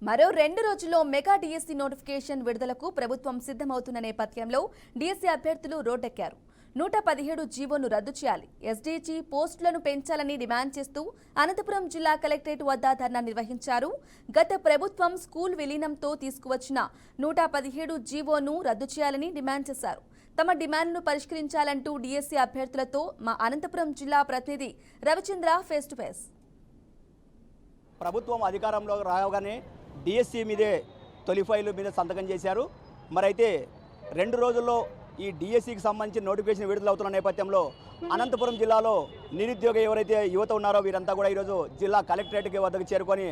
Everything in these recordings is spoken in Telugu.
మరో 2 రోజుల్లో మెగా డిఎస్సి నోటిఫికేషన్ విడుదలకు ప్రభుత్వం సిద్ధమవుతున్న నేపథ్యంలో డిఎస్సి అభ్యర్థులు రోడ్డెక్కారు. 117 జీవోను రద్దు చేయాలి, ఎస్డీజీ పోస్టులను పెంచాలని డిమాండ్ చేస్తూ అనంతపురం జిల్లా కలెక్టరేట్ వద్ద ధర్నా నిర్వహించారు. గత ప్రభుత్వం స్కూల్ విలీనంతో తీసుకువచ్చిన 117 జీవోను రద్దు చేయాలని డిమాండ్ చేశారు. తమ డిమాండ్ను పరిష్కరించాలంటూ డిఎస్సి అభ్యర్థులతో మా అనంతపురం జిల్లా ప్రతినిధి రవిచంద్ర ఫేస్ టు ఫేస్. ప్రభుత్వం అధికారంలో రాగానే డిఎస్సి మీదే తొలి ఫైలు మీద సంతకం చేశారు. మరైతే 2 రోజుల్లో ఈ డిఎస్సికి సంబంధించిన నోటిఫికేషన్ విడుదలవుతున్న నేపథ్యంలో అనంతపురం జిల్లాలో నిరుద్యోగ ఎవరైతే యువత ఉన్నారో వీరంతా కూడా ఈరోజు జిల్లా కలెక్టరేట్కి వద్దకు చేరుకొని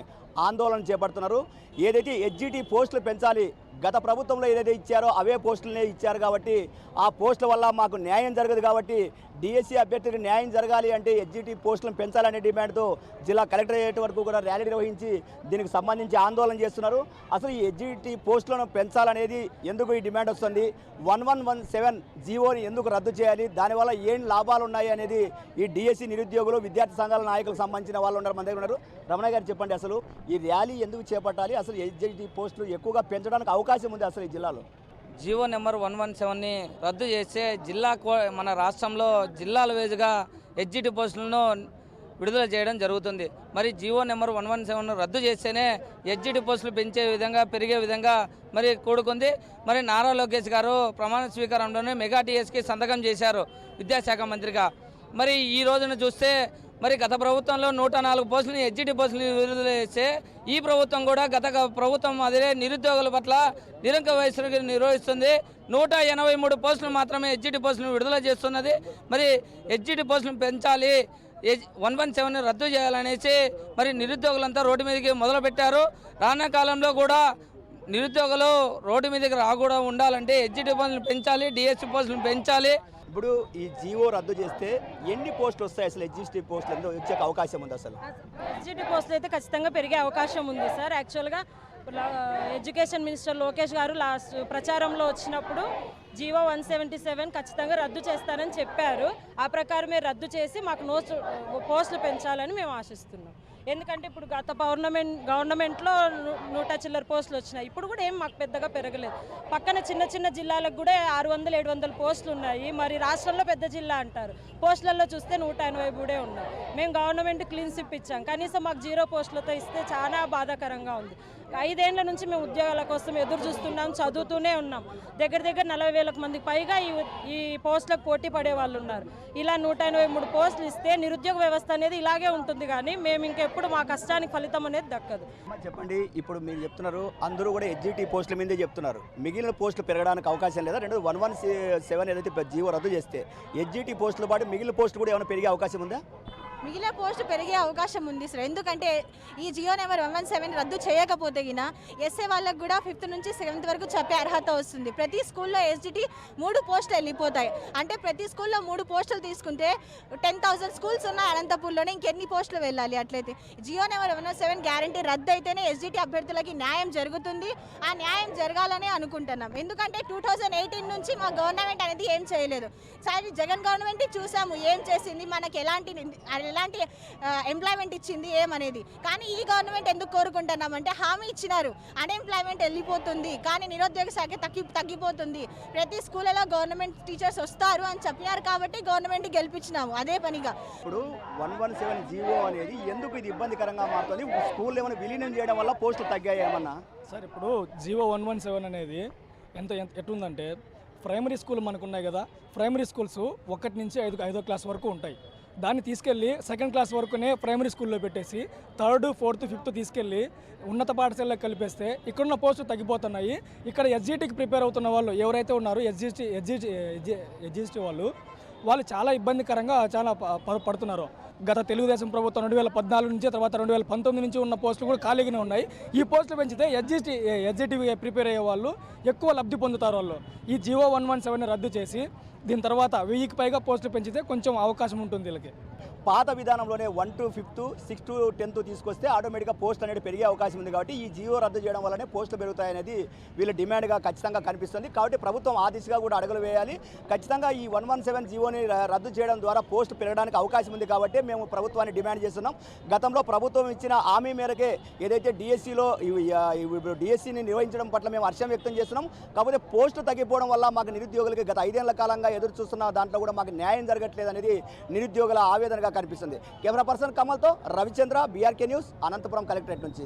ఆందోళన చేపడుతున్నారు. ఏదైతే ఎస్జిటి పోస్టులు పెంచాలి, గత ప్రభుత్వంలో ఏదైతే ఇచ్చారో అవే పోస్టులనే ఇచ్చారు కాబట్టి ఆ పోస్టుల వల్ల మాకు న్యాయం జరగదు కాబట్టి డిఎస్సి అభ్యర్థులకు న్యాయం జరగాలి అంటే ఎస్జిటి పోస్టులను పెంచాలనే డిమాండ్తో జిల్లా కలెక్టరేట్ వరకు కూడా ర్యాలీ నిర్వహించి దీనికి సంబంధించి ఆందోళన చేస్తున్నారు. అసలు ఈ ఎస్జిటి పోస్టులను పెంచాలనేది ఎందుకు ఈ డిమాండ్ వస్తుంది, 1117 జీవోని ఎందుకు రద్దు చేయాలి, దానివల్ల ఏం లాభాలు ఉన్నాయి అనేది ఈ డిఎస్సి నిరుద్యోగులు విద్యార్థి సంఘాల నాయకులకు సంబంధించిన వాళ్ళు ఉన్నారు, మన దగ్గర ఉన్నారు. రమణ గారు చెప్పండి, అసలు ఈ ర్యాలీ ఎందుకు చేపట్టాలి, అసలు ఎస్జిటి పోస్టులు ఎక్కువగా పెంచడానికి అవకాశం ఉంది అసలు ఈ జిల్లాలో? జీవో నెంబర్ 117ని రద్దు చేస్తే మన రాష్ట్రంలో జిల్లాల వేజుగా ఎస్జిటి పోస్టులను విడుదల చేయడం జరుగుతుంది. మరి జీవో నెంబర్ 117ను రద్దు చేస్తేనే ఎస్జిటి పోస్టులు పెంచే విధంగా పెరిగే విధంగా మరి కూడుకుంది. మరి నారా లోకేష్ గారు ప్రమాణ స్వీకారంలోనే మెగా డిఎస్కి సంతకం చేశారు విద్యాశాఖ మంత్రిగా. మరి ఈ రోజున చూస్తే మరి గత ప్రభుత్వంలో 104 పోస్టులని ఎస్జిటి పోస్టులని విడుదల చేస్తే ఈ ప్రభుత్వం కూడా గత ప్రభుత్వం అదే నిరుద్యోగుల పట్ల నిరంకుశ వైఖరి నిర్వహిస్తుంది. 183 పోస్టులు మాత్రమే ఎస్జిటి పోస్టులను విడుదల చేస్తున్నది. మరి ఎస్జిటి పోస్టులను పెంచాలి, 117ని రద్దు చేయాలనేసి మరి నిరుద్యోగులంతా రోడ్డు మీదకి మొదలుపెట్టారు. రానున్న కాలంలో కూడా నిరుద్యోగులు రోడ్డు మీదకి రాకుండా ఉండాలంటే ఎస్జిటి పోస్టులను పెంచాలి, డిఎస్సి పోస్టులను పెంచాలి. ఇప్పుడు ఈ జీవో రద్దు చేస్తే ఎన్ని పోస్టులు వస్తాయి, అసలు ఎస్జిటి పోస్టులు ఎందుకు వచ్చే అవకాశం ఉంది? అసలు ఎస్జిటి పోస్టులు అయితే ఖచ్చితంగా పెరిగే అవకాశం ఉంది సార్. యాక్చువల్గా ఎడ్యుకేషన్ మినిస్టర్ లోకేష్ గారు లాస్ట్ ప్రచారంలో వచ్చినప్పుడు జీవో 177 ఖచ్చితంగా రద్దు చేస్తారని చెప్పారు. ఆ ప్రకారమే రద్దు చేసి మాకు పోస్టులు పెంచాలని మేము ఆశిస్తున్నాం. ఎందుకంటే ఇప్పుడు గత గవర్నమెంట్లో 100 చిల్లర పోస్టులు వచ్చినాయి. ఇప్పుడు కూడా ఏం మాకు పెద్దగా పెరగలేదు. పక్కన చిన్న చిన్న జిల్లాలకు కూడా 600-700 పోస్టులు ఉన్నాయి. మరి రాష్ట్రంలో పెద్ద జిల్లా అంటారు, పోస్టులలో చూస్తే 183 ఉన్నాయి. మేము గవర్నమెంట్ క్లీన్ స్విప్ ఇచ్చాం, కనీసం మాకు 0 పోస్టులతో ఇస్తే చాలా బాధాకరంగా ఉంది. 5 ఏళ్ల నుంచి మేము ఉద్యోగాల కోసం ఎదురు చూస్తున్నాం, చదువుతూనే ఉన్నాం. దగ్గర 40,000 మందికి పైగా ఈ పోస్టులకు పోటీ పడే వాళ్ళు ఉన్నారు. ఇలా 183 పోస్టులు ఇస్తే నిరుద్యోగ వ్యవస్థ అనేది ఇలాగే ఉంటుంది, కానీ మేము ఇంకెప్పుడు మా కష్టానికి ఫలితం అనేది దక్కదు. చెప్పండి, ఇప్పుడు మీరు చెప్తున్నారు అందరూ కూడా ఎస్జిటి పోస్టుల మీదే చెప్తున్నారు, మిగిలిన పోస్టులు పెరగడానికి అవకాశం లేదా? 117 ఏదైతే జీవో రద్దు చేస్తే ఎస్జిటి పోస్టులు పాటు మిగిలిన పోస్టులు కూడా ఏమైనా పెరిగే అవకాశం ఉందా? మిగిలిన పోస్టు పెరిగే అవకాశం ఉంది సార్. ఎందుకంటే ఈ జియో నెంబర్ 117 రద్దు చేయకపోతే గిన ఎస్ఏ వాళ్ళకు కూడా 5th నుంచి 7th వరకు చెప్పే అర్హత వస్తుంది. ప్రతి స్కూల్లో ఎస్జిటి 3 పోస్టులు వెళ్ళిపోతాయి. అంటే ప్రతి స్కూల్లో 3 పోస్టులు తీసుకుంటే 10,000 స్కూల్స్ ఉన్న అనంతపూర్లోనే ఇంకెన్ని పోస్టులు వెళ్ళాలి? అట్లయితే జియో నెంబర్ 117 గ్యారంటీ రద్దు అయితేనే ఎస్జిటి అభ్యర్థులకి న్యాయం జరుగుతుంది. ఆ న్యాయం జరగాలని అనుకుంటున్నాం. ఎందుకంటే 2018 నుంచి మా గవర్నమెంట్ అనేది ఏం చేయలేదు సార్. జగన్ గవర్నమెంట్ చూసాము ఏం చేసింది, మనకి ఎలాంటి ఎంప్లాయ్మెంట్ ఇచ్చింది ఏమనేది. కానీ ఈ గవర్నమెంట్ ఎందుకు కోరుకుంటున్నామంటే హామీ ఇచ్చినారు, అన్ఎంప్లాయ్మెంట్ వెళ్ళిపోతుంది కానీ నిరుద్యోగ శాఖ తగ్గిపోతుంది, ప్రతి స్కూళ్ళలో గవర్నమెంట్ టీచర్స్ వస్తారు అని చెప్పినారు కాబట్టి గవర్నమెంట్ గెలిపించినాము అదే పనిగా. ఇప్పుడు 117 జీవో అనేది ఎందుకు ఇది ఇబ్బందికరంగా మారుతుంది? స్కూల్ ఏమైనా విలీనం చేయడం వల్ల పోస్టులు తగ్గాయి ఏమన్నా? సార్, ఇప్పుడు జీవో 117 అనేది ఎట్లుందంటే ప్రైమరీ స్కూల్ మనకు ఉన్నాయి కదా, ప్రైమరీ స్కూల్స్ 1 నుంచి 5వ క్లాస్ వరకు ఉంటాయి. దాన్ని తీసుకెళ్ళి 2nd క్లాస్ వరకునే ప్రైమరీ స్కూల్లో పెట్టేసి 3rd, 4th, 5th తీసుకెళ్ళి ఉన్నత పాఠశాలకు కలిపేస్తే ఇక్కడున్న పోస్టులు తగ్గిపోతున్నాయి. ఇక్కడ ఎస్జిటికి ప్రిపేర్ అవుతున్న వాళ్ళు ఎవరైతే ఉన్నారో ఎస్జిటి వాళ్ళు చాలా ఇబ్బందికరంగా చాలా పడుతున్నారు. గత తెలుగుదేశం ప్రభుత్వం 2014 నుంచి తర్వాత 2019 నుంచి ఉన్న పోస్టులు కూడా ఖాళీగానే ఉన్నాయి. ఈ పోస్టులు పెంచితే ఎస్జిటి ప్రిపేర్ అయ్యే వాళ్ళు ఎక్కువ లబ్ధి పొందుతారు. వాళ్ళు ఈ జీవో 117ని రద్దు చేసి దీని తర్వాత 1000కి పైగా పోస్టులు పెంచితే కొంచెం అవకాశం ఉంటుంది వీళ్ళకి. పాత విధానంలోనే 1 to 5th 6 to 10th తీసుకొస్తే ఆటోమేటిక్గా పోస్ట్ అనేది పెరిగే అవకాశం ఉంది కాబట్టి ఈ జియో రద్దు చేయడం వల్లనే పోస్టులు పెరుగుతాయనేది వీళ్ళ డిమాండ్గా ఖచ్చితంగా కనిపిస్తుంది. కాబట్టి ప్రభుత్వం ఆ దిశగా కూడా అడుగులు వేయాలి. ఖచ్చితంగా ఈ 117 జియోని రద్దు చేయడం ద్వారా పోస్ట్ పెరగడానికి అవకాశం ఉంది కాబట్టి మేము ప్రభుత్వాన్ని డిమాండ్ చేస్తున్నాం. గతంలో ప్రభుత్వం ఇచ్చిన హామీ మేరకే ఏదైతే డిఎస్సిలో డిఎస్సిని నిర్వహించడం పట్ల మేము హర్షం వ్యక్తం చేస్తున్నాం. కాకపోతే పోస్టు తగ్గిపోవడం వల్ల మాకు నిరుద్యోగులకి గత 5 ఏళ్ల కాలంగా ఎదురు చూస్తున్న దాంట్లో కూడా మాకు న్యాయం జరగట్లేదు అనేది నిరుద్యోగుల ఆవేదనగా కనిపిస్తుంది. కెమెరా పర్సన్ కమల్తో రవిచంద్ర, బీఆర్కే న్యూస్, అనంతపురం కలెక్టరేట్ నుంచి.